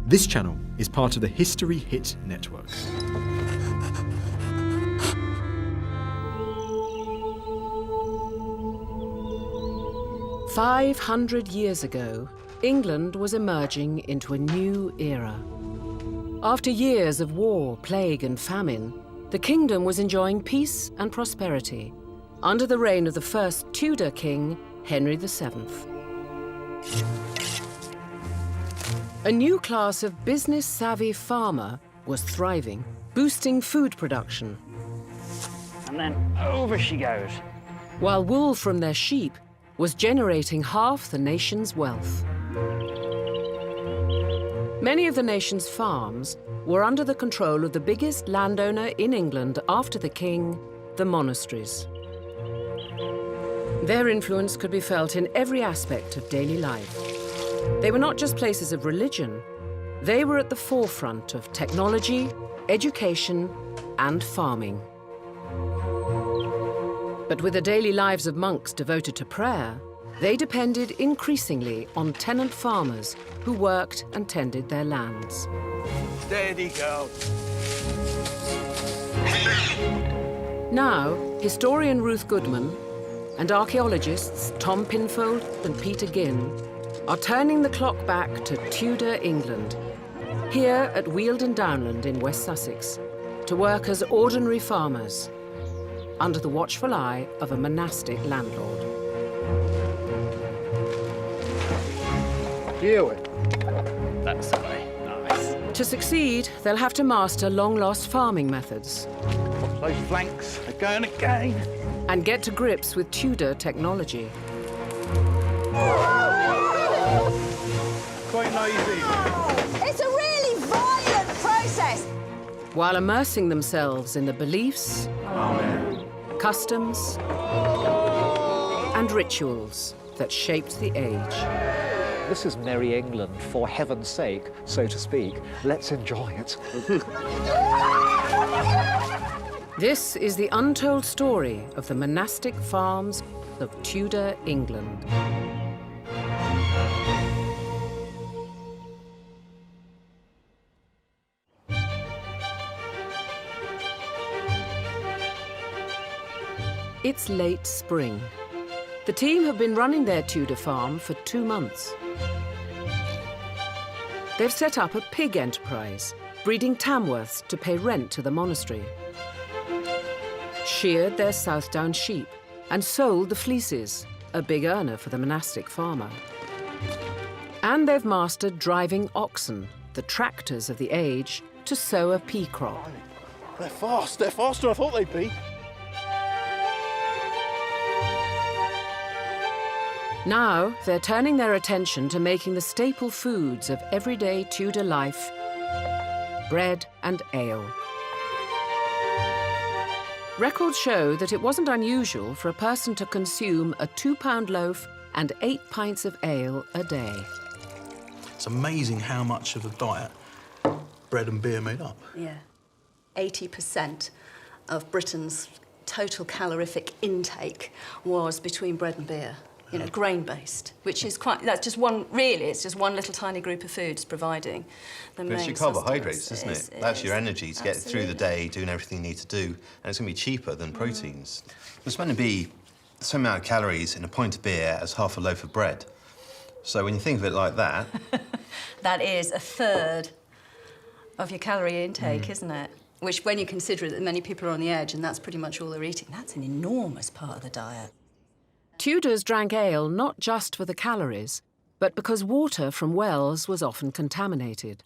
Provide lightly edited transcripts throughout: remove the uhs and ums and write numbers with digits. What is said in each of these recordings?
This channel is part of the History Hit network. "500 years ago, England was emerging into a new era. After years of war, plague and famine, the kingdom was enjoying peace and prosperity under the reign of the first Tudor king, Henry VII. A new class of business-savvy farmer was thriving, boosting food production. And then over she goes. While wool from their sheep was generating half the nation's wealth. Many of the nation's farms were under the control of the biggest landowner in England after the king, the monasteries. Their influence could be felt in every aspect of daily life. They were not just places of religion, they were at the forefront of technology, education, and farming. But with the daily lives of monks devoted to prayer, they depended increasingly on tenant farmers who worked and tended their lands. Steady, girl. Now, historian Ruth Goodman and archaeologists Tom Pinfold and Peter Ginn are turning the clock back to Tudor England, here at Weald Downland in West Sussex, to work as ordinary farmers, under the watchful eye of a monastic landlord. That's the way. Nice. To succeed, they'll have to master long-lost farming methods Watch those flanks. They're going again. and get to grips with Tudor technology. Quite noisy. It's a really violent process. While immersing themselves in the beliefs, customs, and rituals that shaped the age. This is merry England, for heaven's sake, so to speak. Let's enjoy it. This is the untold story of the monastic farms of Tudor England. It's late spring. The team have been running their Tudor farm for 2 months. They've set up a pig enterprise, breeding Tamworths to pay rent to the monastery, sheared their Southdown sheep, and sold the fleeces, a big earner for the monastic farmer. And they've mastered driving oxen, the tractors of the age, to sow a pea crop. They're fast. They're faster than I thought they'd be. Now, they're turning their attention to making the staple foods of everyday Tudor life, bread and ale. Records show that it wasn't unusual for a person to consume a £2 loaf and 8 pints of ale a day. It's amazing how much of a diet bread and beer made up. Yeah. 80% of Britain's total calorific intake was between bread and beer. You know, grain-based, which is quite, that's just one, really, it's just one little tiny group of foods providing the main It's your carbohydrates, sustenance. isn't it? That's your energy to get through the day, doing everything you need to do, and it's going to be cheaper than proteins. There's meant to be the same amount of calories in a pint of beer as half a loaf of bread. So when you think of it like that... That is a third of your calorie intake, isn't it? Which, when you consider that many people are on the edge and that's pretty much all they're eating, that's an enormous part of the diet. Tudors drank ale not just for the calories, but because water from wells was often contaminated.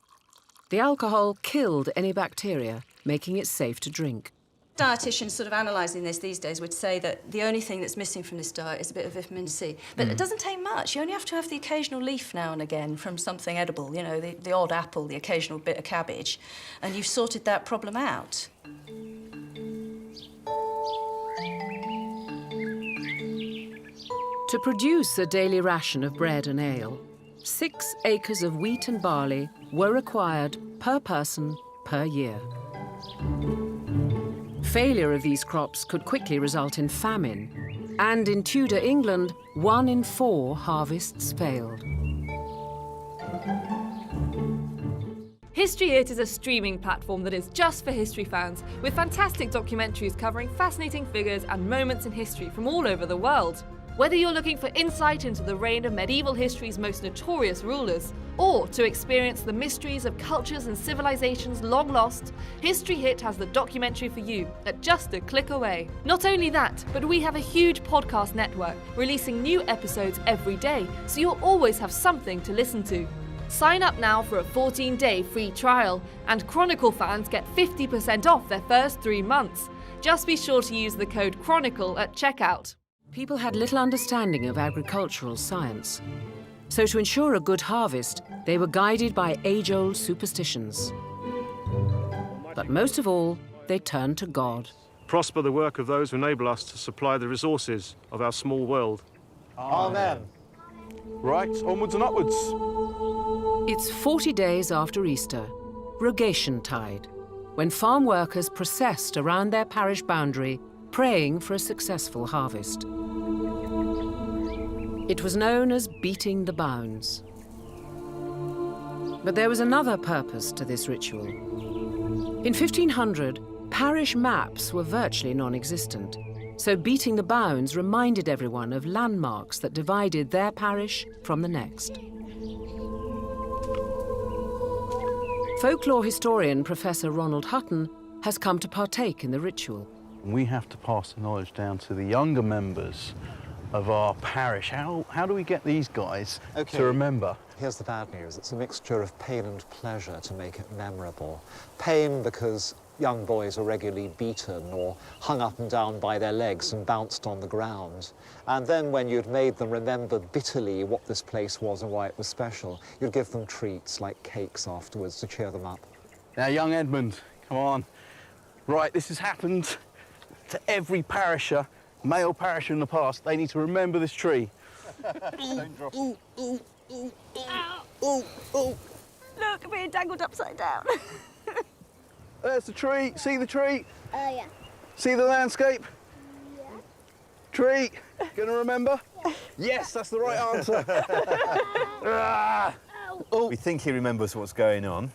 The alcohol killed any bacteria, making it safe to drink. Dietitians sort of analysing this these days would say that the only thing that's missing from this diet is a bit of vitamin C. But it doesn't take much. You only have to have the occasional leaf now and again from something edible, you know, the odd apple, the occasional bit of cabbage, and you've sorted that problem out. To produce a daily ration of bread and ale, 6 acres of wheat and barley were required per person per year. Failure of these crops could quickly result in famine, and in Tudor England, 1 in 4 harvests failed. History Hit is a streaming platform that is just for history fans, with fantastic documentaries covering fascinating figures and moments in history from all over the world. Whether you're looking for insight into the reign of medieval history's most notorious rulers, or to experience the mysteries of cultures and civilizations long lost, History Hit has the documentary for you at just a click away. Not only that, but we have a huge podcast network releasing new episodes every day, so you'll always have something to listen to. Sign up now for a 14-day free trial, and Chronicle fans get 50% off their first 3 months. Just be sure to use the code Chronicle at checkout. People had little understanding of agricultural science. So to ensure a good harvest, they were guided by age-old superstitions. But most of all, they turned to God. Prosper the work of those who enable us to supply the resources of our small world. Amen. Right, onwards and upwards. It's 40 days after Easter, Rogation Tide, when farm workers processed around their parish boundary, praying for a successful harvest. It was known as beating the bounds. But there was another purpose to this ritual. In 1500, parish maps were virtually non-existent, so beating the bounds reminded everyone of landmarks that divided their parish from the next. Folklore historian Professor Ronald Hutton has come to partake in the ritual. We have to pass the knowledge down to the younger members of our parish. How do we get these guys to remember? Here's the bad news. It's a mixture of pain and pleasure to make it memorable. Pain because young boys are regularly beaten or hung up and down by their legs and bounced on the ground. And then when you'd made them remember bitterly what this place was and why it was special, you'd give them treats like cakes afterwards to cheer them up. Now, young Edmund, come on. Right, this has happened to every parisher, male parisher in the past. They need to remember this tree. Don't drop it. Look, I'm being dangled upside down. There's the tree. See the tree? Oh, yeah. See the landscape? Yeah. Tree. Gonna remember? Yes, that's the right answer. We think he remembers what's going on.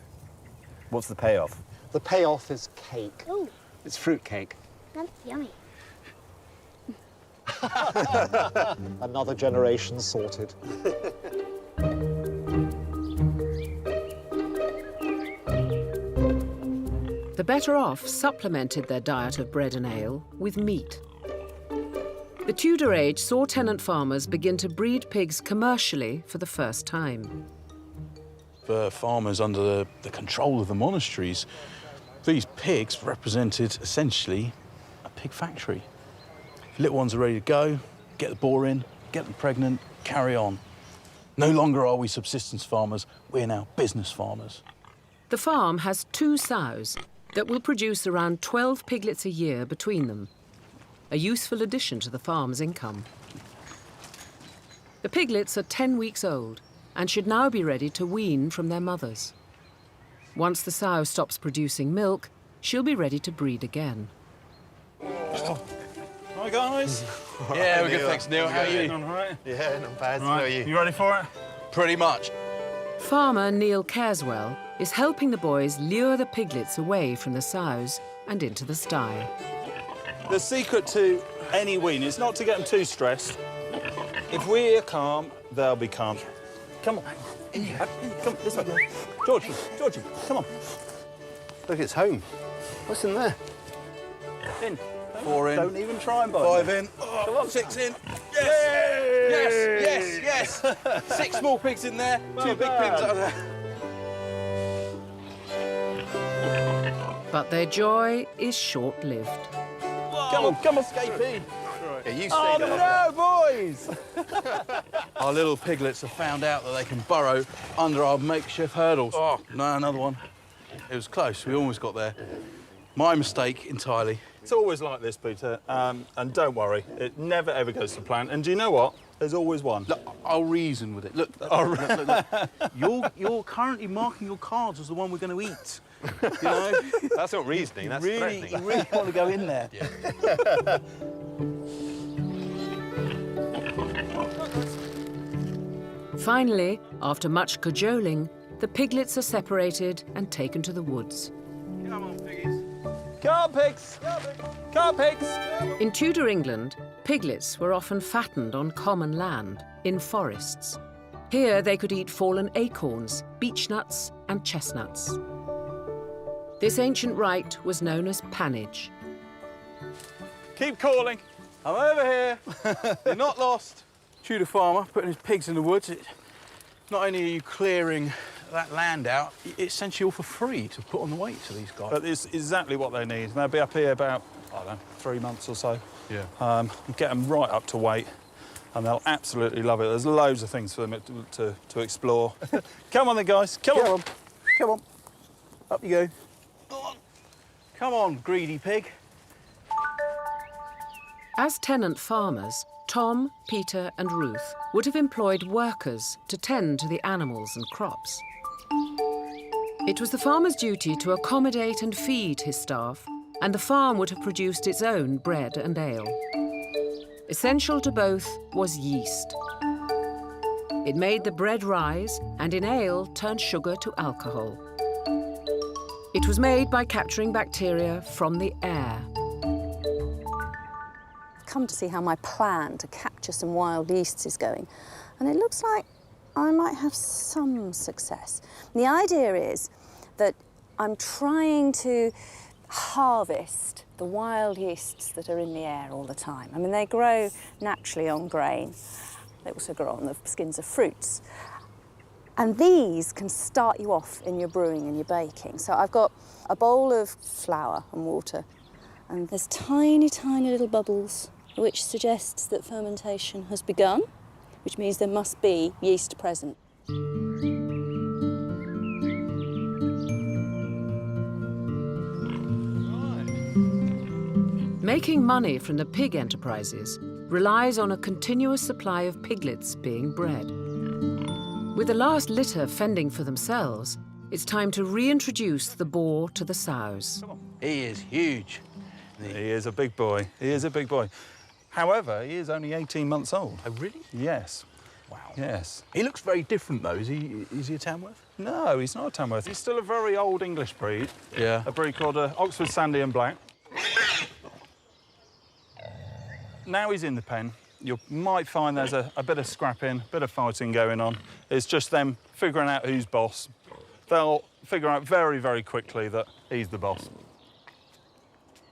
What's the payoff? The payoff is cake. Ooh, It's fruit cake. that's yummy. Another generation sorted. The better off supplemented their diet of bread and ale with meat. The Tudor age saw tenant farmers begin to breed pigs commercially for the first time. For farmers under the control of the monasteries, these pigs represented essentially a pig factory. Little ones are ready to go, get the boar in, get them pregnant, carry on. No longer are we subsistence farmers, we're now business farmers. The farm has 2 sows that will produce around 12 piglets a year between them, a useful addition to the farm's income. The piglets are 10 weeks old and should now be ready to wean from their mothers. Once the sow stops producing milk, she'll be ready to breed again. Hi, guys. Yeah, we're good, thanks, Neil. How are you? All right. Yeah, not bad. Right. How are you? You ready for it? Pretty much. Farmer Neil Careswell is helping the boys lure the piglets away from the sows and into the sty. The secret to any wean is not to get them too stressed. If we're calm, they'll be calm. Come on. Come this way. Georgie, come on. Look, it's home. What's in there? In. 4 in. Don't even try and bite. 5 in. Come on. 6 in. Yes! 6 small pigs in there, 2 big pigs out there. But their joy is short-lived. Come on, escapee. Yeah, you Oh, stay there. no, boys! Our little piglets have found out that they can burrow under our makeshift hurdles. Oh, no, another one. It was close. We almost got there. My mistake entirely. It's always like this, Peter, and don't worry, it never ever goes to plan. And do you know what? There's always one. Look, I'll reason with it. Look. You're currently marking your cards as the one we're going to eat. You know? That's not reasoning, that's You threatening. really want to go in there. Yeah. Finally, after much cajoling, the piglets are separated and taken to the woods. Come on, piggies. Come on, pigs. Come on, pigs. In Tudor England, piglets were often fattened on common land, in forests. Here they could eat fallen acorns, beechnuts and chestnuts. This ancient rite was known as pannage. Keep calling. I'm over here. You're not lost. Tudor farmer putting his pigs in the woods. Not only are you clearing that land out, it's essentially all for free to put on the weight to these guys. But it's exactly what they need. They'll be up here about, I don't know, 3 months or so. Yeah. Get them right up to weight, and they'll absolutely love it. There's loads of things for them to explore. Come on then, guys. Come on. Come on. Up you go. Come on, greedy pig. As tenant farmers, Tom, Peter and Ruth would have employed workers to tend to the animals and crops. It was the farmer's duty to accommodate and feed his staff, and the farm would have produced its own bread and ale. Essential to both was yeast. It made the bread rise, and in ale turned sugar to alcohol. It was made by capturing bacteria from the air. Come to see how my plan to capture some wild yeasts is going, and it looks like I might have some success. The idea is that I'm trying to harvest the wild yeasts that are in the air all the time. I mean, they grow naturally on grain. They also grow on the skins of fruits. And these can start you off in your brewing and your baking. So I've got a bowl of flour and water, and there's tiny, tiny little bubbles, which suggests that fermentation has begun, which means there must be yeast present. Making money from the pig enterprises relies on a continuous supply of piglets being bred. With the last litter fending for themselves, it's time to reintroduce the boar to the sows. He is huge. He is a big boy. He is a big boy. However, he is only 18 months old. Oh, really? Yes. Wow. Yes. He looks very different, though. Is he a Tamworth? No, he's not a Tamworth. He's still a very old English breed. Yeah. A breed called Oxford Sandy and Black. Now he's in the pen, you might find there's a bit of scrapping, a bit of fighting going on. It's just them figuring out who's boss. They'll figure out very, very quickly that he's the boss.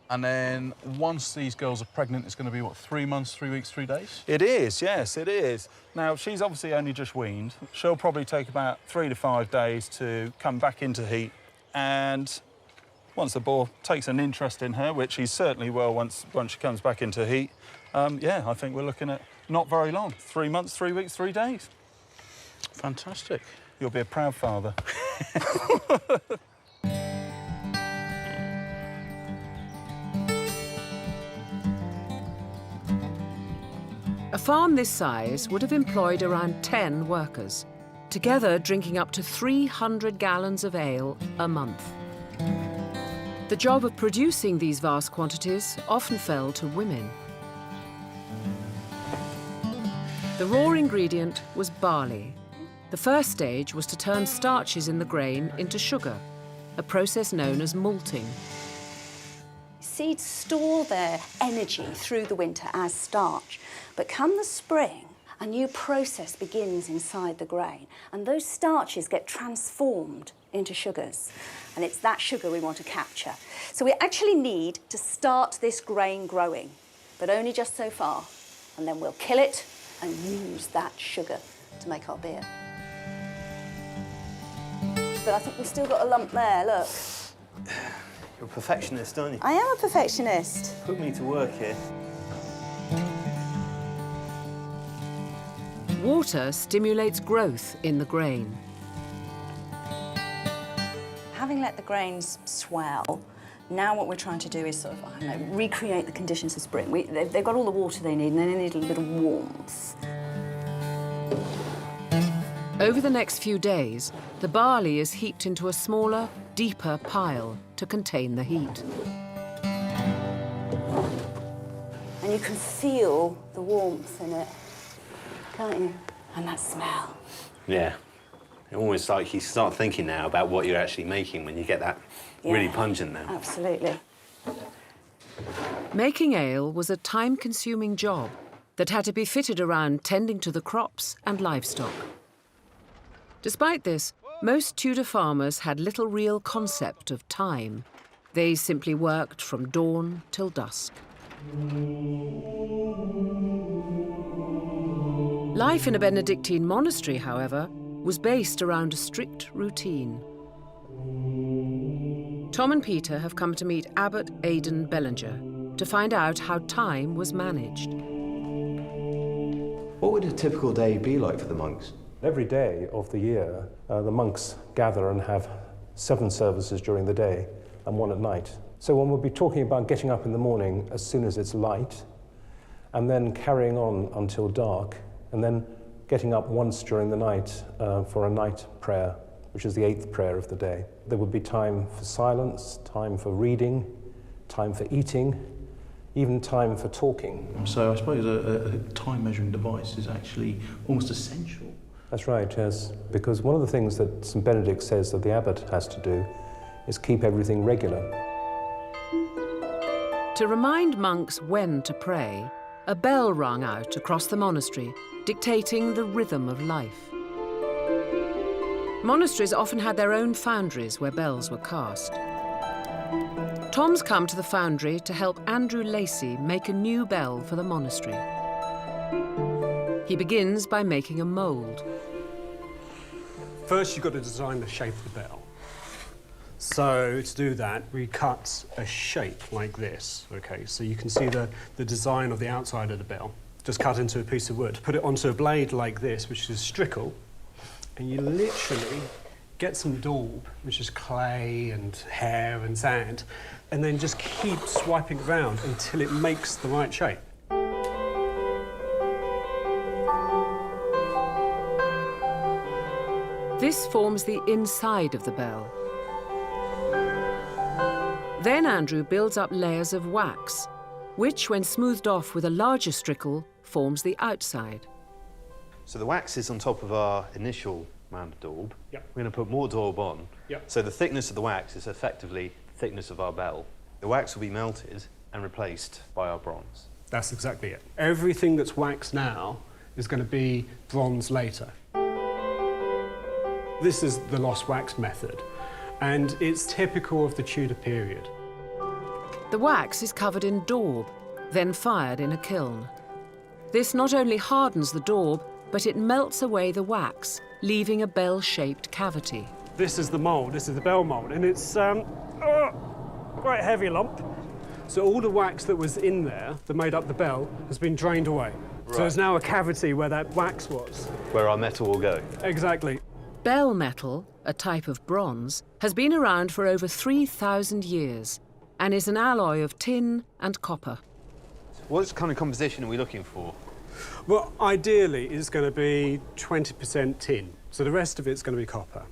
And then once these girls are pregnant, it's going to be, what, 3 months, 3 weeks, 3 days? It is, yes, it is. Now, she's obviously only just weaned. She'll probably take about 3 to 5 days to come back into heat. And once the boar takes an interest in her, which he certainly will once she comes back into heat, yeah, I think we're looking at not very long. 3 months, 3 weeks, 3 days. Fantastic. You'll be a proud father. A farm this size would have employed around 10 workers, together drinking up to 300 gallons of ale a month. The job of producing these vast quantities often fell to women. The raw ingredient was barley. The first stage was to turn starches in the grain into sugar, a process known as malting. Seeds store their energy through the winter as starch, but come the spring, a new process begins inside the grain, and those starches get transformed into sugars, and it's that sugar we want to capture. So we actually need to start this grain growing, but only just so far, and then we'll kill it and use that sugar to make our beer. But I think we've still got a lump there, look. You're a perfectionist, aren't you? I am a perfectionist. Put me to work here. Water stimulates growth in the grain. Having let the grains swell, now what we're trying to do is sort of, I don't know, recreate the conditions of spring. They've got all the water they need, and then they need a little bit of warmth. Over the next few days, the barley is heaped into a smaller, deeper pile to contain the heat. And you can feel the warmth in it, can't you? And that smell. Yeah. Almost like you start thinking now about what you're actually making when you get that really pungent now. Absolutely. Making ale was a time-consuming job that had to be fitted around tending to the crops and livestock. Despite this, most Tudor farmers had little real concept of time. They simply worked from dawn till dusk. Life in a Benedictine monastery, however, was based around a strict routine. Tom and Peter have come to meet Abbot Aidan Bellinger to find out how time was managed. What would a typical day be like for the monks? Every day of the year, the monks gather and have 7 services during the day and 1 at night. So one would be talking about getting up in the morning as soon as it's light, and then carrying on until dark, and then getting up once during the night for a night prayer, which is the 8th prayer of the day. There would be time for silence, time for reading, time for eating, even time for talking. So I suppose a time measuring device is actually almost essential. That's right, yes, because one of the things that St. Benedict says that the abbot has to do is keep everything regular. To remind monks when to pray, a bell rang out across the monastery, dictating the rhythm of life. Monasteries often had their own foundries where bells were cast. Tom's come to the foundry to help Andrew Lacey make a new bell for the monastery. He begins by making a mould. First, you've got to design the shape of the bell. So to do that, we cut a shape like this. Okay, so you can see the design of the outside of the bell. Just cut into a piece of wood. Put it onto a blade like this, which is strickle, and you literally get some daub, which is clay and hair and sand, and then just keep swiping around until it makes the right shape. This forms the inside of the bell. Then Andrew builds up layers of wax, which, when smoothed off with a larger strickle, forms the outside. So the wax is on top of our initial round of daub. Yep. We're going to put more daub on. Yep. So the thickness of the wax is effectively the thickness of our bell. The wax will be melted and replaced by our bronze. That's exactly it. Everything that's wax now is going to be bronze later. This is the lost wax method, and it's typical of the Tudor period. The wax is covered in daub, then fired in a kiln. This not only hardens the daub, but it melts away the wax, leaving a bell-shaped cavity. This is the mould, this is the bell mould, and it's quite a heavy lump. So all the wax that was in there that made up the bell has been drained away. Right. So there's now a cavity where that wax was. Where our metal will go. Exactly. Bell metal, a type of bronze, has been around for over 3,000 years and is an alloy of tin and copper. What kind of composition are we looking for? Well, ideally, it's going to be 20% tin, so the rest of it's going to be copper.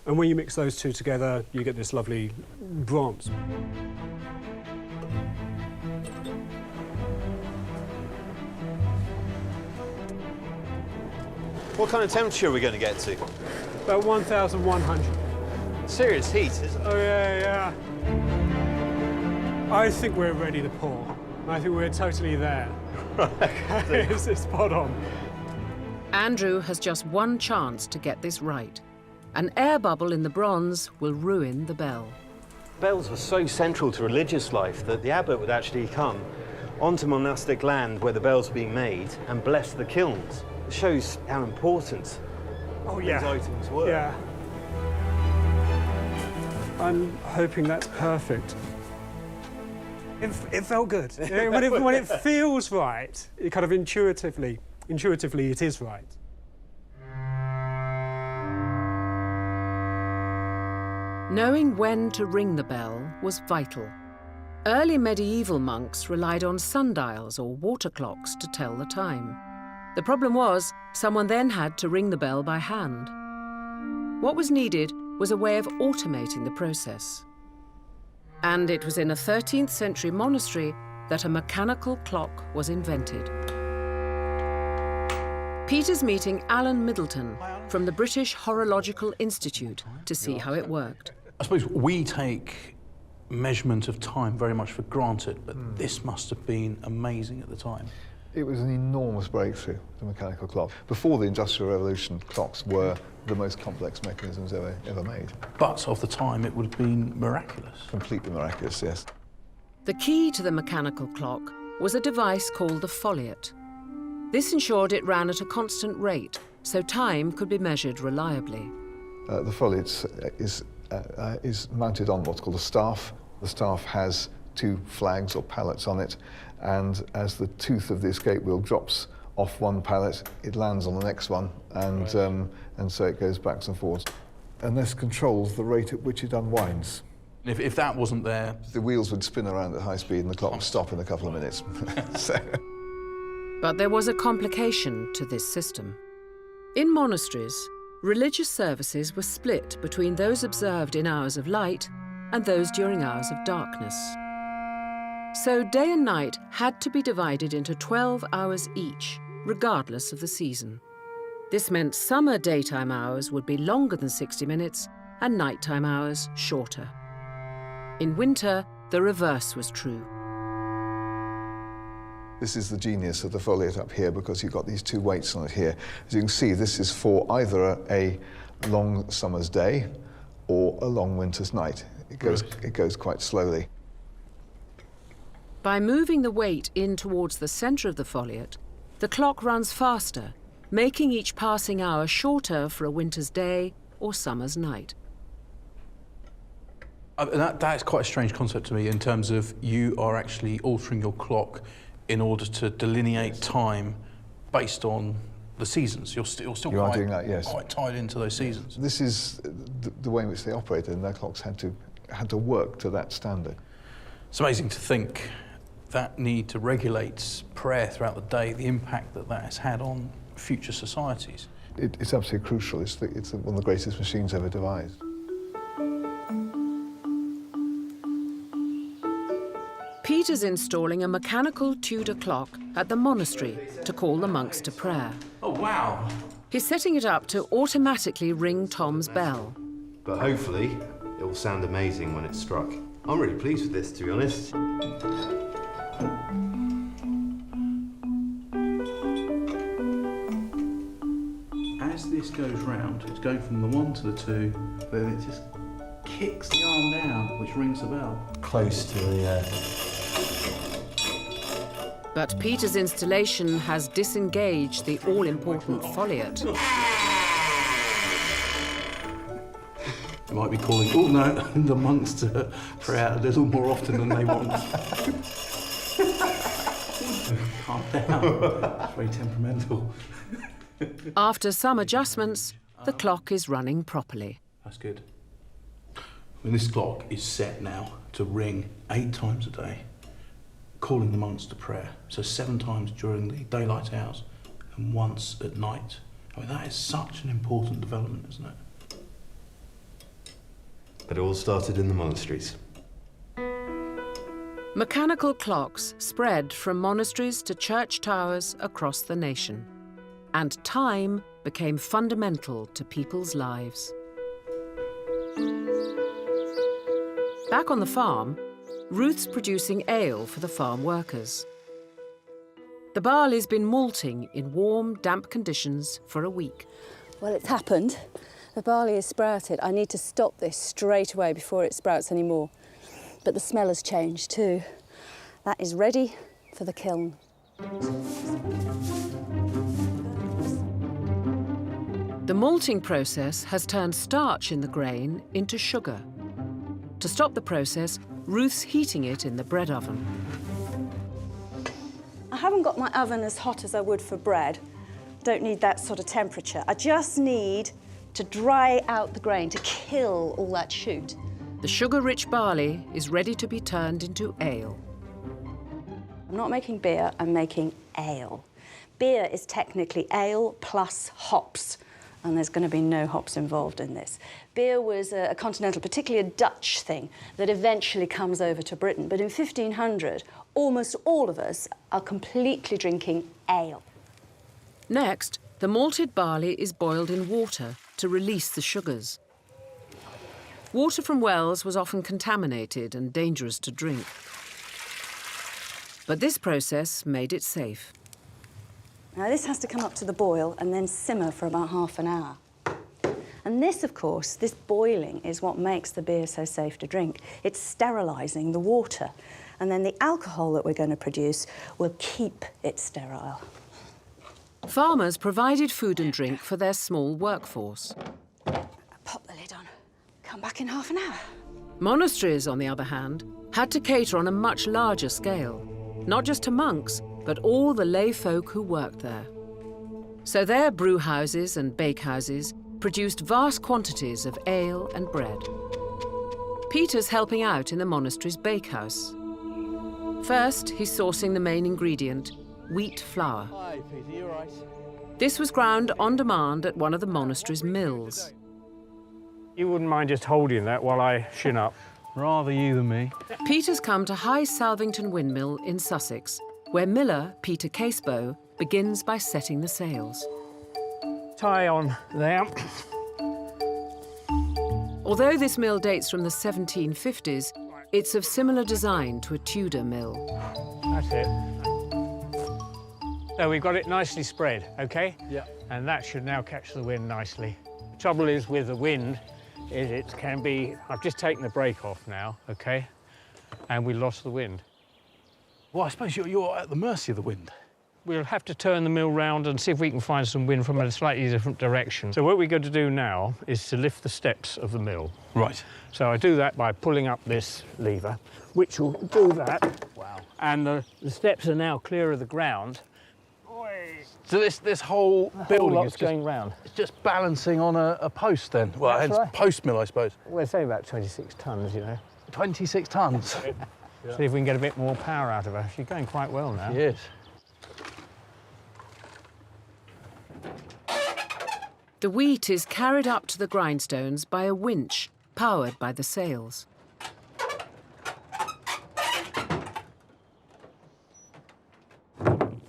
And when you mix those two together, you get this lovely bronze. What kind of temperature are we going to get to? About 1,100. Serious heat, isn't it? Oh, yeah, yeah. I think we're ready to pour. I think we're totally there. It's spot on. Andrew has just one chance to get this right. An air bubble in the bronze will ruin the bell. Bells were so central to religious life that the abbot would actually come onto monastic land where the bells were being made and bless the kilns. It shows how important these items were. Yeah. I'm hoping that's perfect. It felt good. When it feels right, it kind of intuitively it is right. Knowing when to ring the bell was vital. Early medieval monks relied on sundials or water clocks to tell the time. The problem was, someone then had to ring the bell by hand. What was needed was a way of automating the process. And it was in a 13th century monastery that a mechanical clock was invented. Peter's meeting Alan Middleton from the British Horological Institute to see how it worked. I suppose we take measurement of time very much for granted, but this must have been amazing at the time. It was an enormous breakthrough, the mechanical clock. Before the Industrial Revolution, clocks were the most complex mechanisms ever made. But of the time, it would have been miraculous. Completely miraculous, yes. The key to the mechanical clock was a device called the foliot. This ensured it ran at a constant rate, so time could be measured reliably. The foliot is mounted on what's called a staff. The staff has 2 flags or pallets on it, and as the tooth of the escape wheel drops off one pallet, it lands on the next one, and so it goes backwards and forwards. And this controls the rate at which it unwinds. If that wasn't there... The wheels would spin around at high speed and the clock would stop in a couple of minutes. But there was a complication to this system. In monasteries, religious services were split between those observed in hours of light and those during hours of darkness. So day and night had to be divided into 12 hours each, regardless of the season. This meant summer daytime hours would be longer than 60 minutes and nighttime hours shorter. In winter, the reverse was true. This is the genius of the foliot up here, because you've got these 2 weights on it here. As you can see, this is for either a long summer's day or a long winter's night. It goes quite slowly. By moving the weight in towards the centre of the foliot, the clock runs faster, making each passing hour shorter for a winter's day or summer's night. That's quite a strange concept to me, in terms of you are actually altering your clock in order to delineate time based on the seasons. You're still quite, doing that, yes. Quite tied into those seasons. This is the way in which they operated, and their clocks had to work to that standard. It's amazing to think that need to regulate prayer throughout the day, the impact that has had on future societies. It's absolutely crucial. It's one of the greatest machines ever devised. Peter's installing a mechanical Tudor clock at the monastery to call the monks to prayer. Oh, wow. He's setting it up to automatically ring Tom's bell. But hopefully, it will sound amazing when it's struck. I'm really pleased with this, to be honest. As this goes round, it's going from the 1 to the 2, then it just kicks the arm down, which rings the bell. Close to the... But Peter's installation has disengaged the all-important foliot. You might be calling, the monks to pray out a little more often than they want. Calm down. It's very temperamental. After some adjustments, the clock is running properly. That's good. This clock is set now to ring 8 times a day, calling the monks to prayer. So 7 times during the daylight hours and once at night. I mean, that is such an important development, isn't it? But it all started in the monasteries. Mechanical clocks spread from monasteries to church towers across the nation, and time became fundamental to people's lives. Back on the farm, Ruth's producing ale for the farm workers. The barley's been malting in warm, damp conditions for a week. Well, it's happened. The barley is sprouted. I need to stop this straight away before it sprouts any more. But the smell has changed too. That is ready for the kiln. The malting process has turned starch in the grain into sugar. To stop the process, Ruth's heating it in the bread oven. I haven't got my oven as hot as I would for bread. Don't need that sort of temperature. I just need to dry out the grain, to kill all that shoot. The sugar-rich barley is ready to be turned into ale. I'm not making beer, I'm making ale. Beer is technically ale plus hops, and there's going to be no hops involved in this. Beer was a continental, particularly a Dutch thing, that eventually comes over to Britain. But in 1500, almost all of us are completely drinking ale. Next, The malted barley is boiled in water to release the sugars. Water from wells was often contaminated and dangerous to drink. But this process made it safe. Now this has to come up to the boil and then simmer for about half an hour. And this, of course, this boiling is what makes the beer so safe to drink. It's sterilising the water. And then the alcohol that we're going to produce will keep it sterile. Farmers provided food and drink for their small workforce. Pop the lid on. Come back in half an hour. Monasteries, on the other hand, had to cater on a much larger scale, not just to monks, but all the lay folk who worked there. So their brew houses and bakehouses produced vast quantities of ale and bread. Peter's helping out in the monastery's bakehouse. First, he's sourcing the main ingredient, wheat flour. Hi, Peter, you all right? This was ground on demand at one of the monastery's mills. You wouldn't mind just holding that while I shin up? Rather you than me. Peter's come to High Salvington Windmill in Sussex, where miller Peter Casebow begins by setting the sails. Tie on there. Although this mill dates from the 1750s, it's of similar design to a Tudor mill. That's it. So we've got it nicely spread, OK? Yeah. And that should now catch the wind nicely. The trouble is with the wind, it can be... I've just taken the brake off now, OK? And we lost the wind. Well, I suppose you're at the mercy of the wind. We'll have to turn the mill round and see if we can find some wind from a slightly different direction. So what we're going to do now is to lift the steps of the mill. Right. So I do that by pulling up this lever, which will do that. Wow. And the steps are now clear of the ground. So this whole building lot's is going round. It's just balancing on a post then? Well, That's hence right. post mill, I suppose. We're saying about 26 tonnes, you know. 26 tonnes? See if we can get a bit more power out of her. She's going quite well now. Yes. The wheat is carried up to the grindstones by a winch powered by the sails.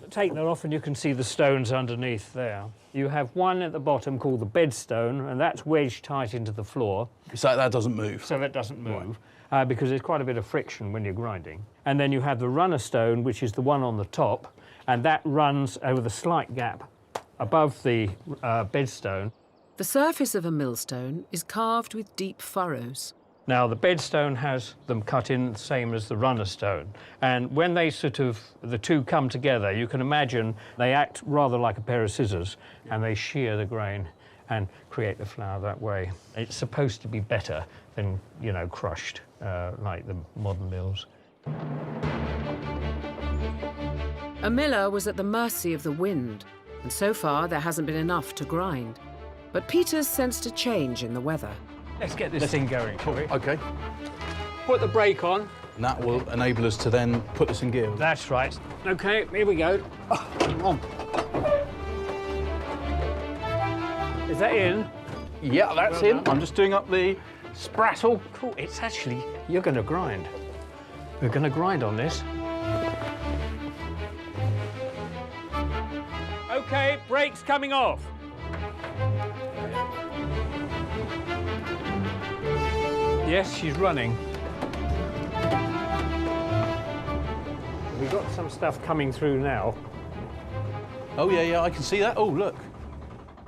Take that off and you can see the stones underneath there. You have one at the bottom called the bedstone, and that's wedged tight into the floor. So that doesn't move? So that doesn't move, because there's quite a bit of friction when you're grinding. And then you have the runner stone, which is the one on the top, and that runs over the slight gap above the bedstone. The surface of a millstone is carved with deep furrows. Now, the bedstone has them cut in the same as the runner stone. And when they the two come together, you can imagine they act rather like a pair of scissors, and they shear the grain and create the flour that way. It's supposed to be better than, you know, crushed like the modern mills. A miller was at the mercy of the wind, and so far there hasn't been enough to grind. But Peter's sensed a change in the weather. Let's get this thing going, shall we? OK. Put the brake on. And that will enable us to then put this in gear. That's right. OK, here we go. Oh, come on. Is that in? Yeah, that's in. I'm just doing up the sprattle. Cool. It's actually... You're going to grind. We're going to grind on this. OK, brake's coming off. Yes, she's running. We've got some stuff coming through now. Oh, yeah, I can see that. Oh, look.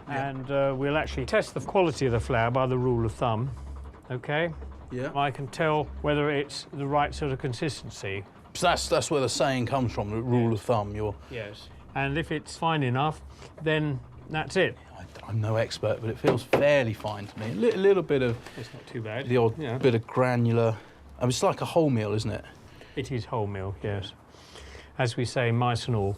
And we'll actually test the quality of the flour by the rule of thumb, OK? Yeah. I can tell whether it's the right sort of consistency. So that's where the saying comes from, the rule of thumb. Yes. And if it's fine enough, then that's it. I'm no expert, but it feels fairly fine to me. A little bit of... It's not too bad. The odd bit of granular... I mean, it's like a wholemeal, isn't it? It is wholemeal, yes. As we say, mice and all.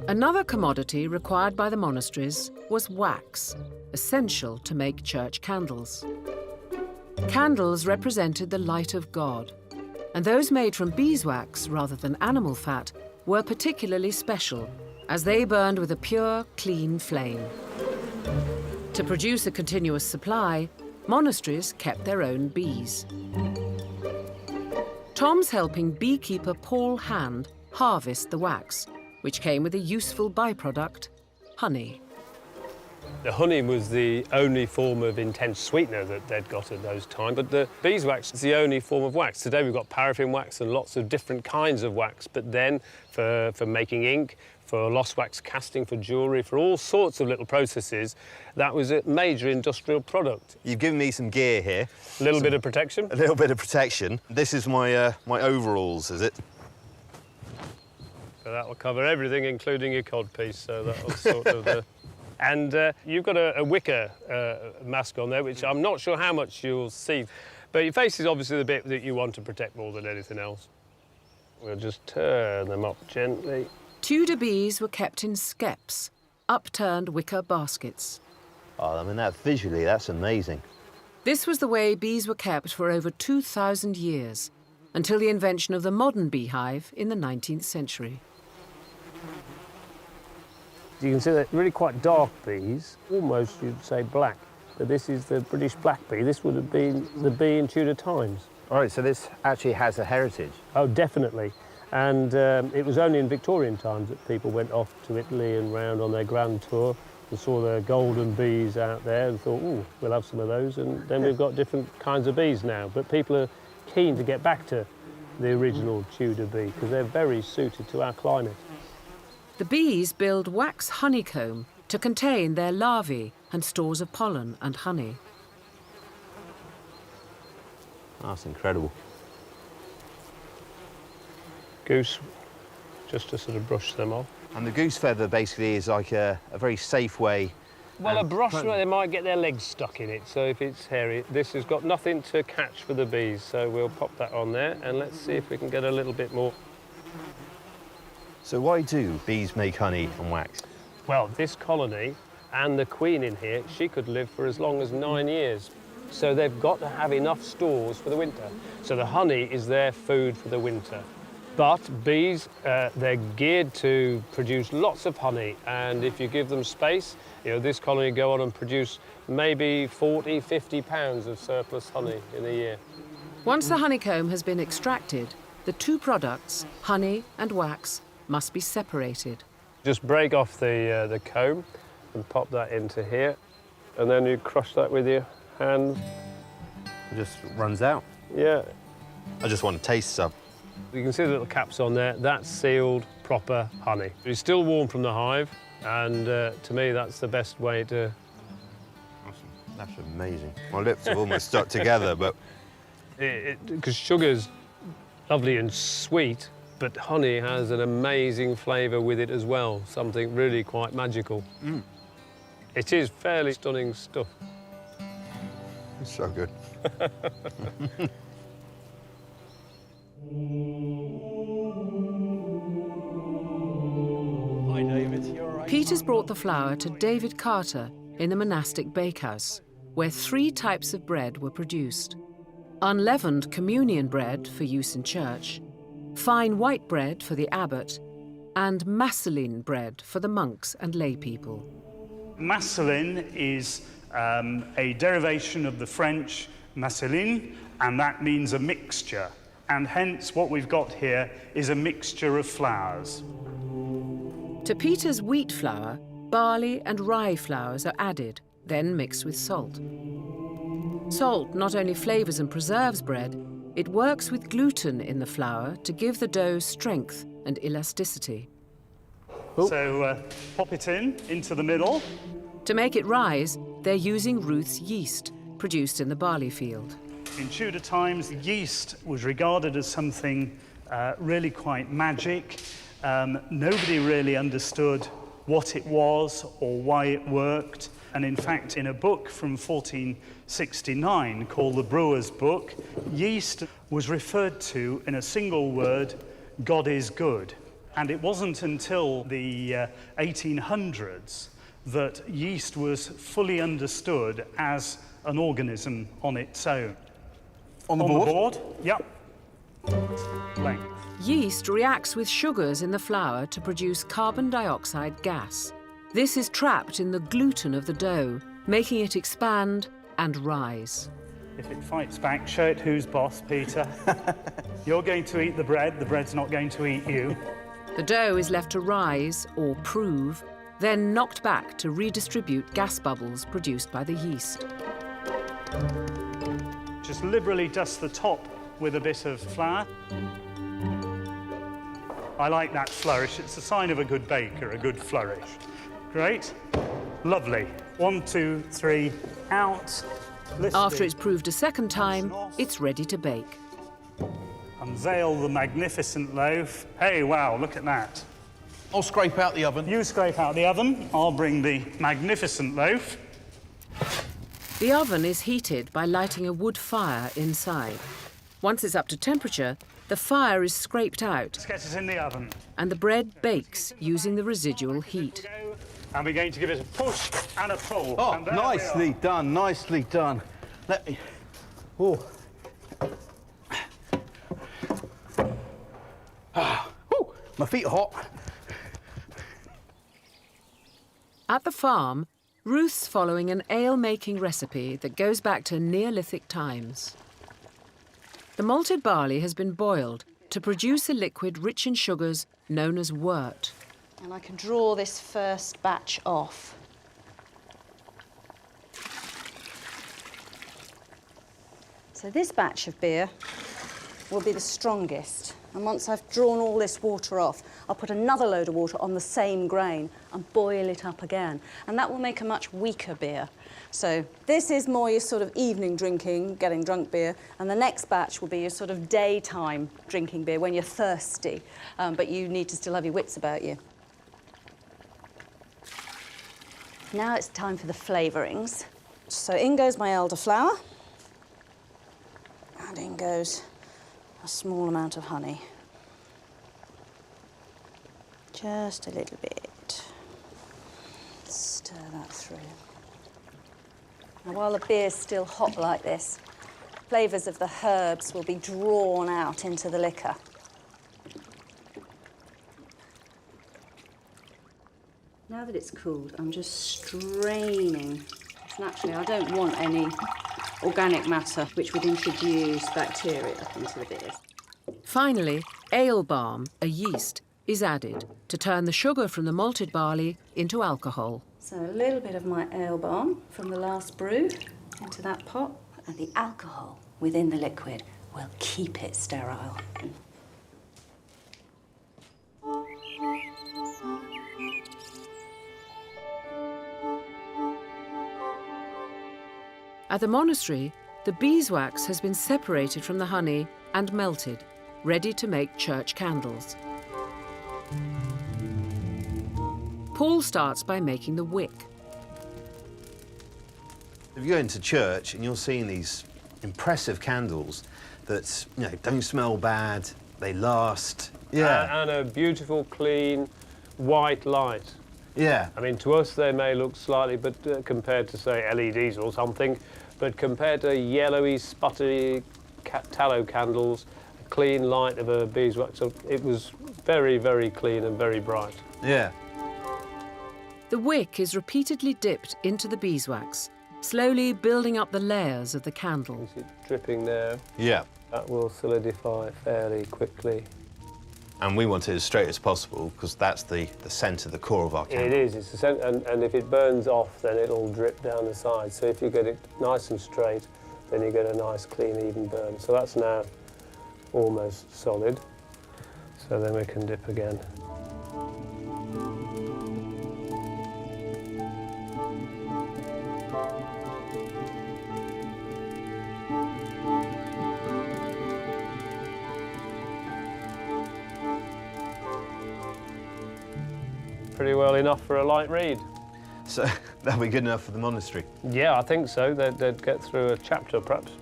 Another commodity required by the monasteries was wax, essential to make church candles. Candles represented the light of God, and those made from beeswax rather than animal fat were particularly special, as they burned with a pure, clean flame. To produce a continuous supply, monasteries kept their own bees. Tom's helping beekeeper Paul Hand harvest the wax, which came with a useful byproduct, honey. The honey was the only form of intense sweetener that they'd got at those times, but the beeswax is the only form of wax. Today we've got paraffin wax and lots of different kinds of wax, but then for making ink, for lost wax casting, for jewellery, for all sorts of little processes, that was a major industrial product. You've given me some gear here. A little bit of protection? A little bit of protection. This is my, my overalls, is it? So that will cover everything, including your codpiece, so that'll sort of... And you've got a wicker mask on there, which I'm not sure how much you'll see, but your face is obviously the bit that you want to protect more than anything else. We'll just turn them up gently. Tudor bees were kept in skeps, upturned wicker baskets. Oh, I mean, visually, that's amazing. This was the way bees were kept for over 2,000 years, until the invention of the modern beehive in the 19th century. You can see they're really quite dark bees, almost you'd say black. But this is the British black bee. This would have been the bee in Tudor times. All right, so this actually has a heritage. Oh, definitely. And it was only in Victorian times that people went off to Italy and round on their grand tour and saw the golden bees out there and thought, ooh, we'll have some of those. And then we've got different kinds of bees now. But people are keen to get back to the original Tudor bee because they're very suited to our climate. The bees build wax honeycomb to contain their larvae and stores of pollen and honey. That's incredible. Goose, just to sort of brush them off. And the goose feather basically is like a very safe way. Well, a brush, they might get their legs stuck in it, so if it's hairy, this has got nothing to catch for the bees, so we'll pop that on there and let's see if we can get a little bit more. So why do bees make honey and wax? Well, this colony and the queen in here, she could live for as long as 9 years. So they've got to have enough stores for the winter. So the honey is their food for the winter. But bees, they're geared to produce lots of honey, and if you give them space, this colony go on and produce maybe 40, 50 pounds of surplus honey in a year. Once the honeycomb has been extracted, the two products, honey and wax, must be separated. Just break off the comb and pop that into here, and then you crush that with your hand. It just runs out. Yeah. I just want to taste some. You can see the little caps on there. That's sealed, proper honey. It's still warm from the hive, and to me, that's the best way to... That's amazing. My lips have almost stuck together, but... Because sugar's lovely and sweet, but honey has an amazing flavour with it as well, something really quite magical. Mm. It is fairly stunning stuff. It's so good. Hi, David. You all right? Peter's brought the flour to David Carter in the monastic bakehouse, where 3 types of bread were produced. Unleavened communion bread for use in church, fine white bread for the abbot, and masseline bread for the monks and lay people. Masseline is a derivation of the French masseline, and that means a mixture. And hence what we've got here is a mixture of flours. To Peter's wheat flour, barley and rye flours are added, then mixed with salt. Salt not only flavours and preserves bread, it works with gluten in the flour to give the dough strength and elasticity. So pop it into the middle. To make it rise, they're using Ruth's yeast, produced in the barley field. In Tudor times, yeast was regarded as something really quite magic. Nobody really understood what it was or why it worked. And in fact, in a book from 1469 called the Brewer's Book, yeast was referred to in a single word, God is good. And it wasn't until the 1800s that yeast was fully understood as an organism on its own. On the board? Yep. Length. Yeast reacts with sugars in the flour to produce carbon dioxide gas. This is trapped in the gluten of the dough, making it expand and rise. If it fights back, show it who's boss, Peter. You're going to eat the bread's not going to eat you. The dough is left to rise, or prove, then knocked back to redistribute gas bubbles produced by the yeast. Just liberally dust the top with a bit of flour. I like that flourish. It's a sign of a good baker, a good flourish. Great. Lovely. 1, 2, 3, out. After it's proved a second time, it's ready to bake. Unveil the magnificent loaf. Hey, wow, look at that. I'll scrape out the oven. You scrape out the oven. I'll bring the magnificent loaf. The oven is heated by lighting a wood fire inside. Once it's up to temperature, the fire is scraped out. Let's get it in the oven. And the bread bakes using the residual heat. And we're going to give it a push and a pull. Oh, nicely done, nicely done. Let me... Oh. Ooh, my feet are hot. At the farm, Ruth's following an ale-making recipe that goes back to Neolithic times. The malted barley has been boiled to produce a liquid rich in sugars known as wort. And I can draw this first batch off. So this batch of beer will be the strongest. And once I've drawn all this water off, I'll put another load of water on the same grain and boil it up again. And that will make a much weaker beer. So this is more your sort of evening drinking, getting drunk beer, and the next batch will be your sort of daytime drinking beer when you're thirsty, but you need to still have your wits about you. Now it's time for the flavourings. So in goes my elderflower, and in goes a small amount of honey. Just a little bit. Stir that through. Now, while the beer's still hot like this, flavours of the herbs will be drawn out into the liquor. Now that it's cooled, I'm just straining. Naturally, I don't want any organic matter which would introduce bacteria into the beers. Finally, ale balm, a yeast, is added to turn the sugar from the malted barley into alcohol. So a little bit of my ale balm from the last brew into that pot, and the alcohol within the liquid will keep it sterile. At the monastery, the beeswax has been separated from the honey and melted, ready to make church candles. Paul starts by making the wick. If you go into church and you're seeing these impressive candles that, you know, don't smell bad, they last. Yeah. And a beautiful, clean, white light. Yeah. I mean, to us they may look slightly, but compared to, say, LEDs or something, but compared to yellowy, sputtery tallow candles, a clean light of a beeswax, so it was very, very clean and very bright. Yeah. The wick is repeatedly dipped into the beeswax, slowly building up the layers of the candle. Is it dripping there? Yeah. That will solidify fairly quickly. And we want it as straight as possible because that's the centre, the core of our candle. It is, it's the centre, and if it burns off, then it'll drip down the side. So if you get it nice and straight, then you get a nice, clean, even burn. So that's now almost solid. So then we can dip again. Pretty well enough for a light read. So that'll be good enough for the monastery? Yeah, I think so. They'd get through a chapter, perhaps.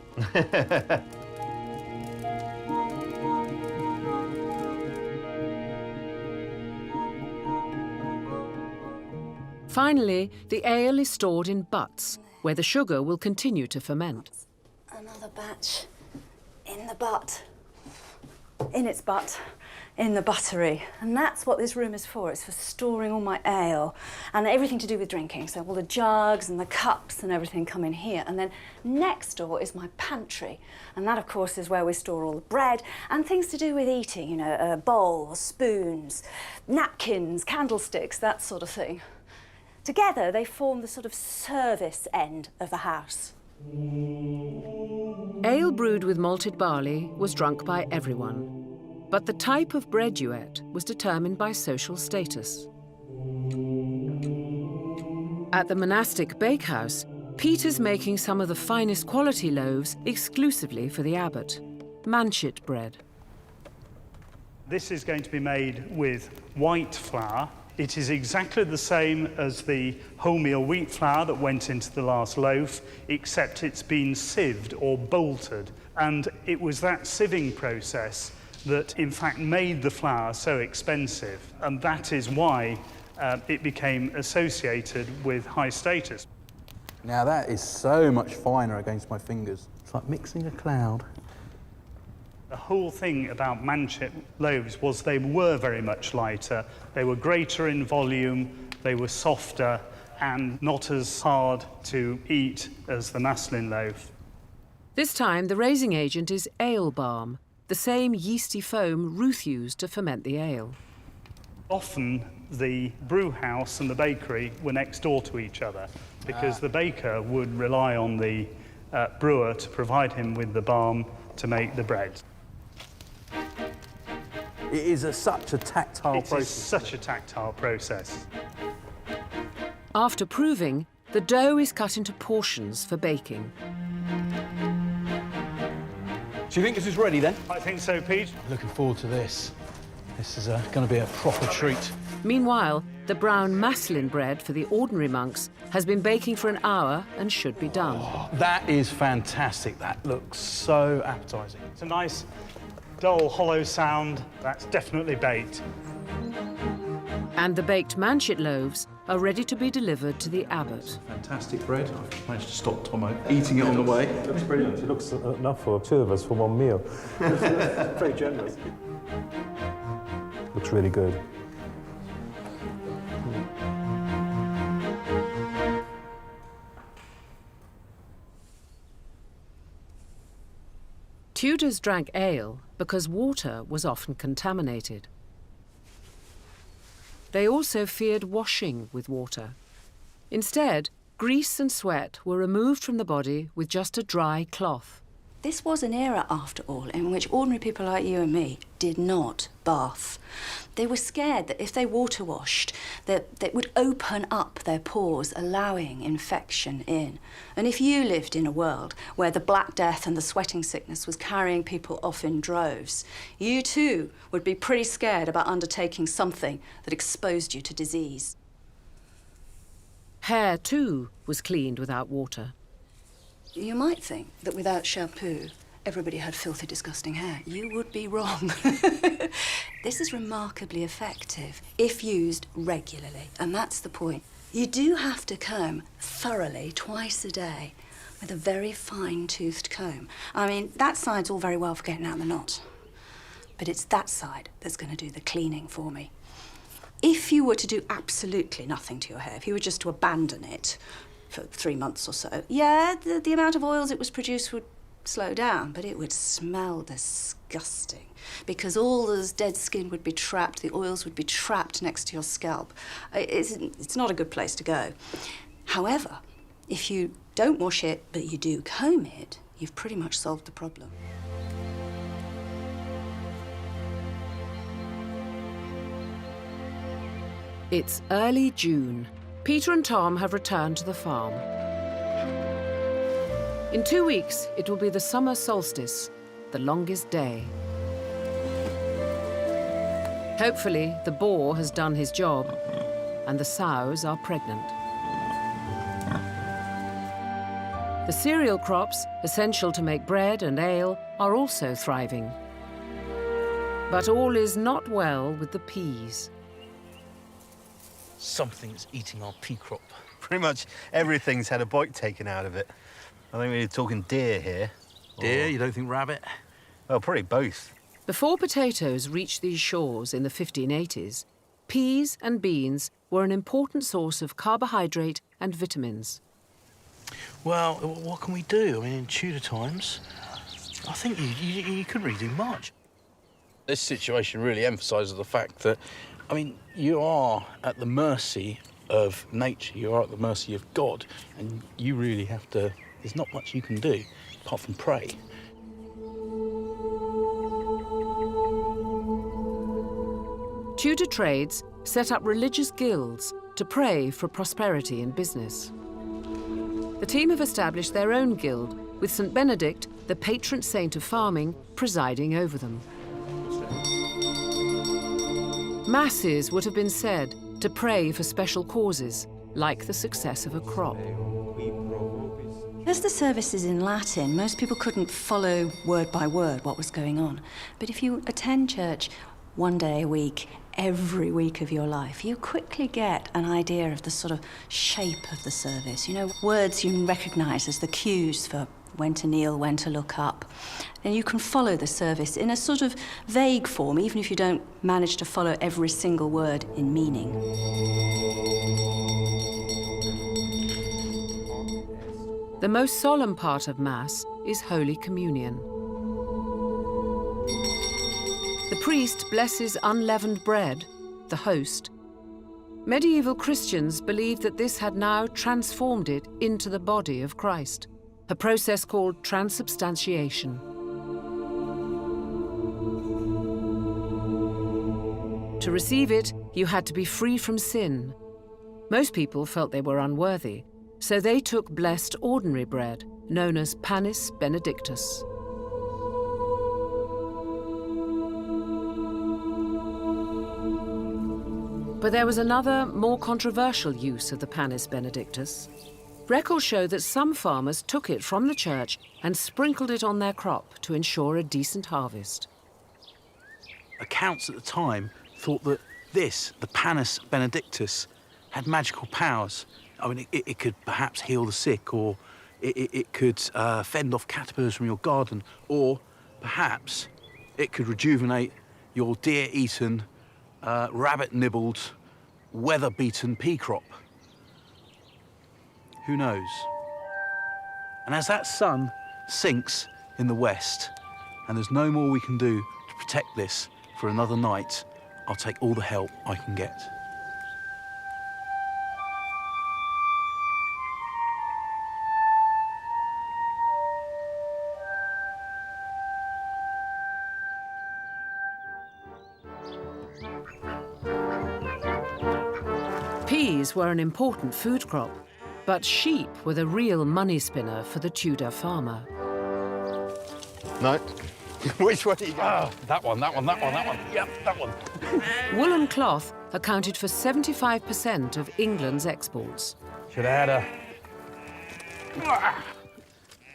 Finally, the ale is stored in butts, where the sugar will continue to ferment. Another batch in the butt. In its butt. in the buttery, and that's what this room is for. It's for storing all my ale and everything to do with drinking. So all the jugs and the cups and everything come in here. And then next door is my pantry, and that, of course, is where we store all the bread and things to do with eating, you know, bowls, spoons, napkins, candlesticks, that sort of thing. Together, they form the sort of service end of the house. Ale brewed with malted barley was drunk by everyone. But the type of bread you ate was determined by social status. At the monastic bakehouse, Peter's making some of the finest quality loaves exclusively for the abbot, manchet bread. This is going to be made with white flour. It is exactly the same as the wholemeal wheat flour that went into the last loaf, except it's been sieved or bolted. And it was that sieving process that in fact made the flour so expensive, and that is why it became associated with high status. Now that is so much finer against my fingers. It's like mixing a cloud. The whole thing about manchet loaves was they were very much lighter, they were greater in volume, they were softer and not as hard to eat as the Maslin loaf. This time the raising agent is ale balm, the same yeasty foam Ruth used to ferment the ale. Often the brew house and the bakery were next door to each other because the baker would rely on the brewer to provide him with the balm to make the bread. It is such a tactile process. It is such a tactile process. After proving, the dough is cut into portions for baking. Do you think this is ready then? I think so, Pete. Looking forward to this. This is going to be a proper treat. Meanwhile, the brown Maslin bread for the ordinary monks has been baking for an hour and should be done. Oh, that is fantastic. That looks so appetising. It's a nice, dull, hollow sound. That's definitely baked. And the baked manchet loaves are ready to be delivered to the abbot. Fantastic bread. I've managed to stop Tomo eating it on the way. It looks brilliant. It looks enough for two of us for one meal. Very generous. Looks really good. Tudors drank ale because water was often contaminated. They also feared washing with water. Instead, grease and sweat were removed from the body with just a dry cloth. This was an era, after all, in which ordinary people like you and me did not bath. They were scared that if they water washed, that it would open up their pores, allowing infection in. And if you lived in a world where the Black Death and the sweating sickness was carrying people off in droves, you too would be pretty scared about undertaking something that exposed you to disease. Hair, too, was cleaned without water. You might think that without shampoo, everybody had filthy, disgusting hair. You would be wrong. This is remarkably effective if used regularly, and that's the point. You do have to comb thoroughly twice a day with a very fine-toothed comb. I mean, that side's all very well for getting out the knot, but it's that side that's going to do the cleaning for me. If you were to do absolutely nothing to your hair, if you were just to abandon it for 3 months or so, yeah, the amount of oils it was produced would slow down, but it would smell disgusting because all this dead skin would be trapped, the oils would be trapped next to your scalp. It's not a good place to go. However, if you don't wash it, but you do comb it, you've pretty much solved the problem. It's early June. Peter and Tom have returned to the farm. In 2 weeks, it will be the summer solstice, the longest day. Hopefully, the boar has done his job and the sows are pregnant. The cereal crops, essential to make bread and ale, are also thriving. But all is not well with the peas. Something's eating our pea crop. Pretty much everything's had a bite taken out of it. I think we're talking deer here. Deer? You don't think rabbit? Well, probably both. Before potatoes reached these shores in the 1580s, peas and beans were an important source of carbohydrate and vitamins. Well, what can we do? I mean, in Tudor times, I think you couldn't really do much. This situation really emphasises the fact that, I mean, you are at the mercy of nature, you are at the mercy of God, and you really have to, there's not much you can do apart from pray. Tudor trades set up religious guilds to pray for prosperity in business. The team have established their own guild, with St. Benedict, the patron saint of farming, presiding over them. Masses would have been said to pray for special causes, like the success of a crop. As the service is in Latin, most people couldn't follow word by word what was going on. But if you attend church one day a week, every week of your life, you quickly get an idea of the sort of shape of the service. You know, words you recognise as the cues for when to kneel, when to look up. And you can follow the service in a sort of vague form, even if you don't manage to follow every single word in meaning. The most solemn part of Mass is Holy Communion. The priest blesses unleavened bread, the host. Medieval Christians believed that this had now transformed it into the body of Christ, a process called transubstantiation. To receive it, you had to be free from sin. Most people felt they were unworthy, so they took blessed ordinary bread, known as panis benedictus. But there was another, more controversial use of the panis benedictus. Records show that some farmers took it from the church and sprinkled it on their crop to ensure a decent harvest. Accounts at the time thought that this, the panis benedictus, had magical powers. I mean, it could perhaps heal the sick, or it could fend off caterpillars from your garden, or perhaps it could rejuvenate your deer-eaten, rabbit-nibbled, weather-beaten pea crop. Who knows? And as that sun sinks in the west, and there's no more we can do to protect this for another night, I'll take all the help I can get. Peas were an important food crop, but sheep were the real money spinner for the Tudor farmer. No. Which one are you going? Ah, that one. Yep, that one. Wool and cloth accounted for 75% of England's exports. Should have had a...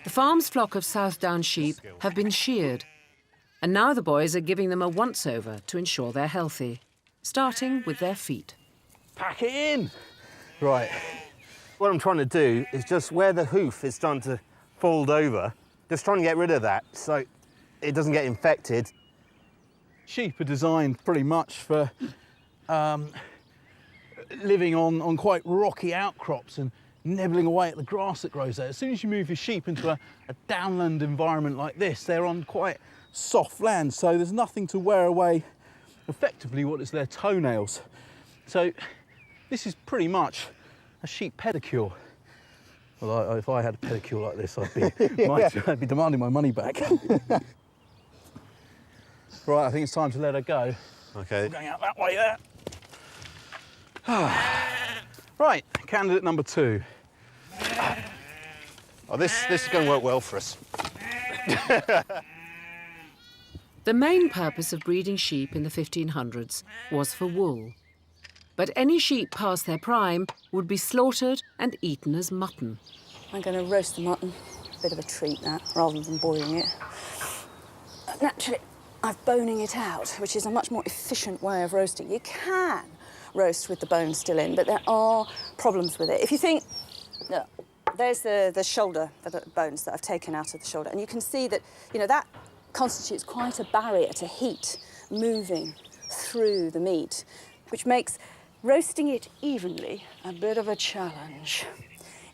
The farm's flock of Southdown sheep have been sheared, and now the boys are giving them a once-over to ensure they're healthy, starting with their feet. Pack it in! Right. What I'm trying to do is just where the hoof is starting to fold over, just trying to get rid of that so it doesn't get infected. Sheep are designed pretty much for living on quite rocky outcrops and nibbling away at the grass that grows there. As soon as you move your sheep into a downland environment like this, they're on quite soft land, so there's nothing to wear away effectively what is their toenails. So this is pretty much a sheep pedicure. Well, if I had a pedicure like this, I'd be demanding my money back. Right, I think it's time to let her go. Okay. I'm going out that way there. Right, candidate number 2. Oh, this is going to work well for us. The main purpose of breeding sheep in the 1500s was for wool. But any sheep past their prime would be slaughtered and eaten as mutton. I'm going to roast the mutton. Bit of a treat, that, rather than boiling it. Naturally, I'm boning it out, which is a much more efficient way of roasting. You can roast with the bone still in, but there are problems with it. If you think, look, there's the shoulder, the bones that I've taken out of the shoulder, and you can see that, you know, that constitutes quite a barrier to heat moving through the meat, which makes roasting it evenly a bit of a challenge.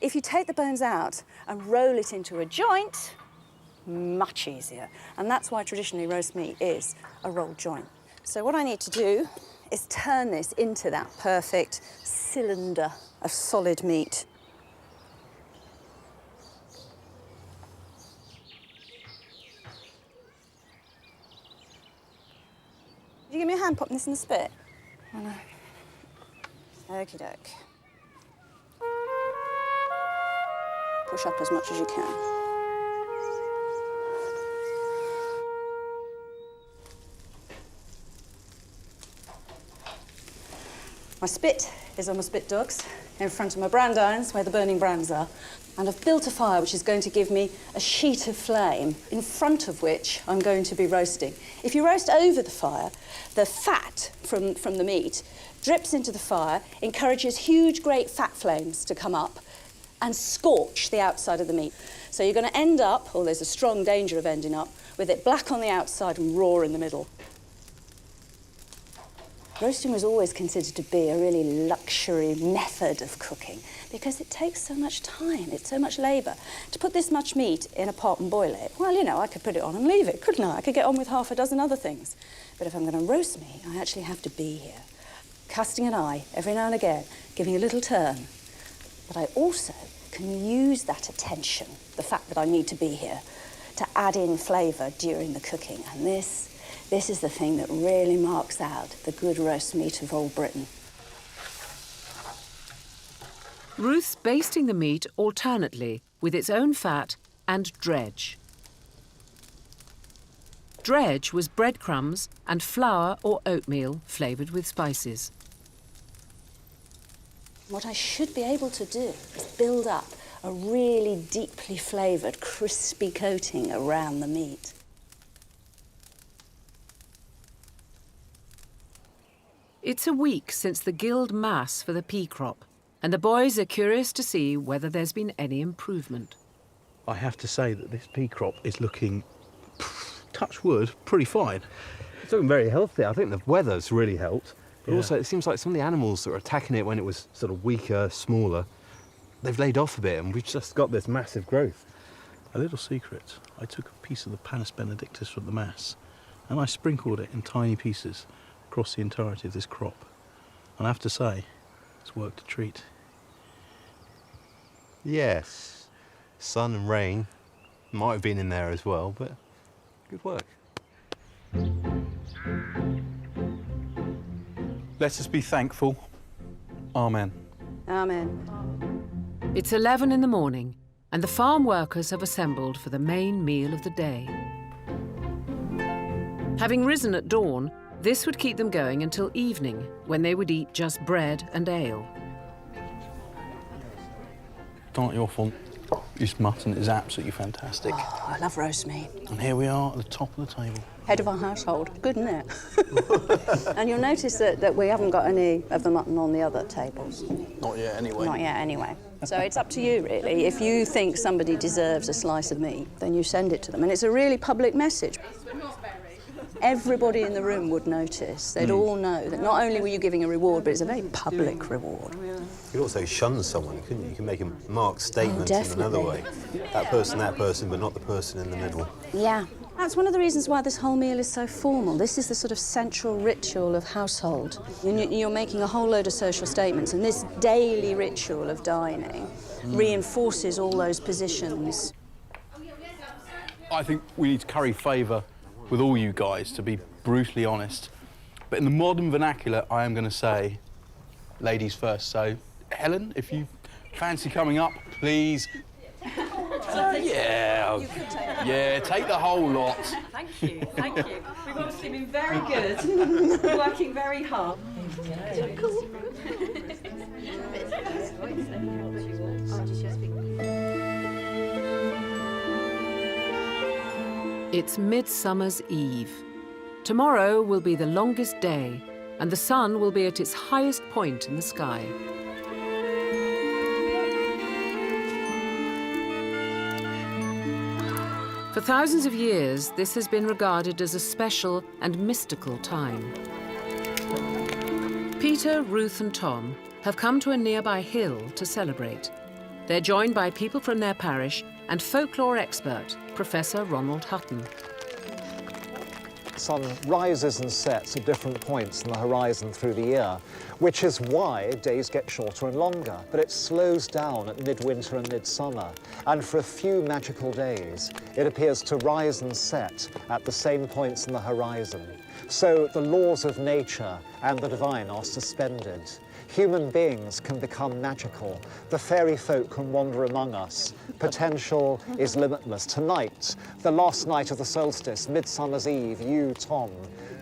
If you take the bones out and roll it into a joint, much easier. And that's why traditionally roast meat is a rolled joint. So what I need to do is turn this into that perfect cylinder of solid meat. Could you give me a hand popping this in the spit? Oh no. Okie doke. Push up as much as you can. My spit is on my spit ducts in front of my brand irons where the burning brands are. And I've built a fire which is going to give me a sheet of flame in front of which I'm going to be roasting. If you roast over the fire, the fat from the meat drips into the fire, encourages huge, great fat flames to come up and scorch the outside of the meat. So you're going to end up, or there's a strong danger of ending up, with it black on the outside and raw in the middle. Roasting was always considered to be a really luxury method of cooking because it takes so much time, it's so much labour. To put this much meat in a pot and boil it, well, you know, I could put it on and leave it, couldn't I? I could get on with half a dozen other things. But if I'm going to roast meat, I actually have to be here, casting an eye every now and again, giving a little turn. But I also can use that attention, the fact that I need to be here, to add in flavour during the cooking. And this is the thing that really marks out the good roast meat of old Britain. Ruth's basting the meat alternately with its own fat and dredge. Dredge was breadcrumbs and flour or oatmeal flavoured with spices. What I should be able to do is build up a really deeply flavoured, crispy coating around the meat. It's a week since the Guild Mass for the pea crop, and the boys are curious to see whether there's been any improvement. I have to say that this pea crop is looking, touch wood, pretty fine. It's looking very healthy. I think the weather's really helped. But Yeah. also, it seems like some of the animals that were attacking it when it was sort of weaker, smaller, they've laid off a bit, and we've just got this massive growth. A little secret, I took a piece of the Panis Benedictus from the Mass, and I sprinkled it in tiny pieces across the entirety of this crop. And I have to say, it's worked a treat. Yes, sun and rain might have been in there as well, but good work. Let us be thankful. Amen. Amen. It's 11 in the morning, and the farm workers have assembled for the main meal of the day. Having risen at dawn, this would keep them going until evening, when they would eat just bread and ale. Not your fault. This mutton is absolutely fantastic. Oh, I love roast meat. And here we are at the top of the table. Head of our household. Good, isn't it? And you'll notice that we haven't got any of the mutton on the other tables. Not yet, anyway. Not yet, anyway. So it's up to you, really. If you think somebody deserves a slice of meat, then you send it to them. And it's a really public message. Everybody in the room would notice. They'd all know that not only were you giving a reward, but it's a very public reward. You could also shun someone, couldn't you? You can make a marked statement in another way. That person, but not the person in the middle. Yeah. That's one of the reasons why this whole meal is so formal. This is the sort of central ritual of household. You're making a whole load of social statements, and this daily ritual of dining reinforces all those positions. I think we need to curry favour with all you guys, to be brutally honest. But in the modern vernacular, I am going to say ladies first. So, Helen, if you fancy coming up, please. Yeah, take the whole lot. Thank you, thank you. We've obviously been very good, working very hard. It's Midsummer's Eve. Tomorrow will be the longest day, and the sun will be at its highest point in the sky. For thousands of years, this has been regarded as a special and mystical time. Peter, Ruth and Tom have come to a nearby hill to celebrate. They're joined by people from their parish and folklore expert, Professor Ronald Hutton. The sun rises and sets at different points in the horizon through the year, which is why days get shorter and longer. But it slows down at midwinter and midsummer, and for a few magical days, it appears to rise and set at the same points in the horizon. So the laws of nature and the divine are suspended. Human beings can become magical. The fairy folk can wander among us. Potential is limitless. Tonight, the last night of the solstice, Midsummer's Eve, you, Tom,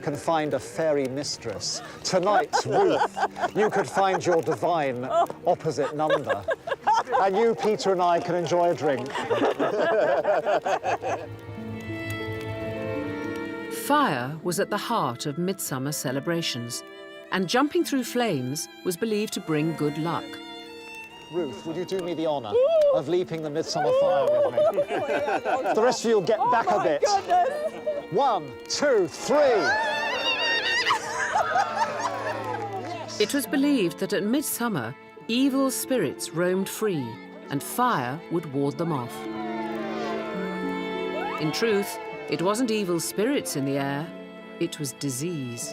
can find a fairy mistress. Tonight, Ruth, you could find your divine opposite number. And you, Peter, and I can enjoy a drink. Fire was at the heart of midsummer celebrations, and jumping through flames was believed to bring good luck. Ruth, would you do me the honour of leaping the midsummer fire with me? The rest of you get back a bit. Goodness. 1, 2, 3. It was believed that at midsummer, evil spirits roamed free, and fire would ward them off. In truth, it wasn't evil spirits in the air, it was disease.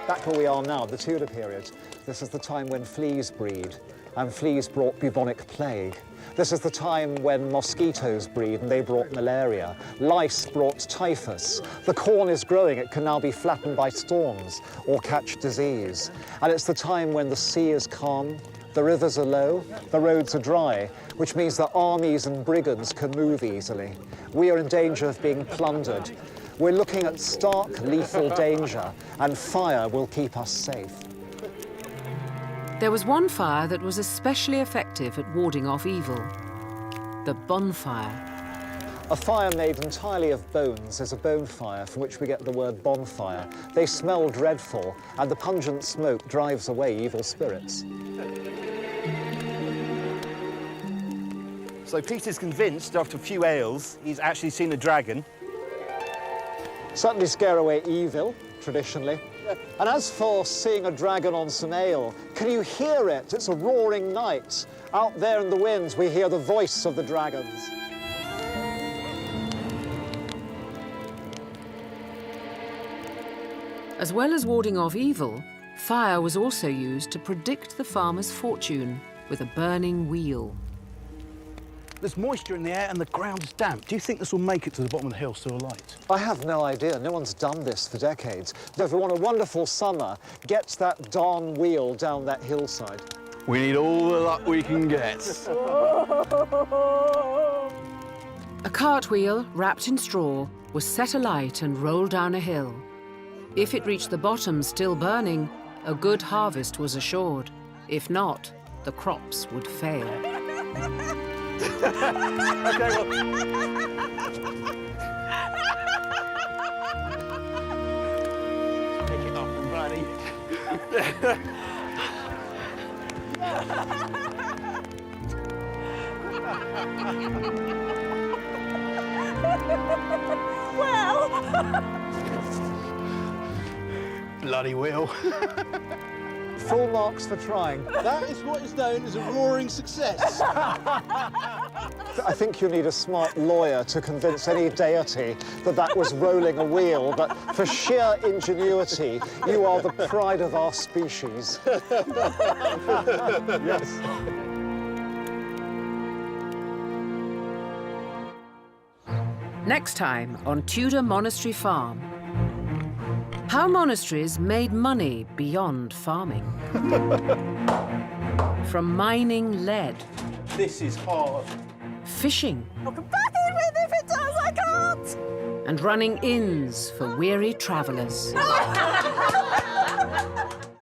Back where we are now, the Tudor period, this is the time when fleas breed, and fleas brought bubonic plague. This is the time when mosquitoes breed, and they brought malaria. Lice brought typhus. The corn is growing, it can now be flattened by storms or catch disease. And it's the time when the sea is calm, the rivers are low, the roads are dry, which means that armies and brigands can move easily. We are in danger of being plundered. We're looking at stark, lethal danger, and fire will keep us safe. There was one fire that was especially effective at warding off evil: the bonfire. A fire made entirely of bones is a bonfire, from which we get the word bonfire. They smell dreadful, and the pungent smoke drives away evil spirits. So Peter's convinced, after a few ales, he's actually seen a dragon. Certainly scare away evil, traditionally. And as for seeing a dragon on some ale, can you hear it? It's a roaring night. Out there in the winds, we hear the voice of the dragons. As well as warding off evil, fire was also used to predict the farmer's fortune with a burning wheel. There's moisture in the air and the ground's damp. Do you think this will make it to the bottom of the hill still alight? I have no idea. No one's done this for decades. If we want a wonderful summer, get that darn wheel down that hillside. We need all the luck we can get. A cartwheel, wrapped in straw, was set alight and rolled down a hill. If it reached the bottom still burning, a good harvest was assured. If not, the crops would fail. Okay, well. Take it off, buddy. Well. Bloody wheel. Full marks for trying. That is what is known as a roaring success. I think you need a smart lawyer to convince any deity that that was rolling a wheel, but for sheer ingenuity, you are the pride of our species. Yes. Next time on Tudor Monastery Farm. How monasteries made money beyond farming. From mining lead. This is hard. Fishing. I'll come back in with if it does, I can't! And running inns for weary travellers.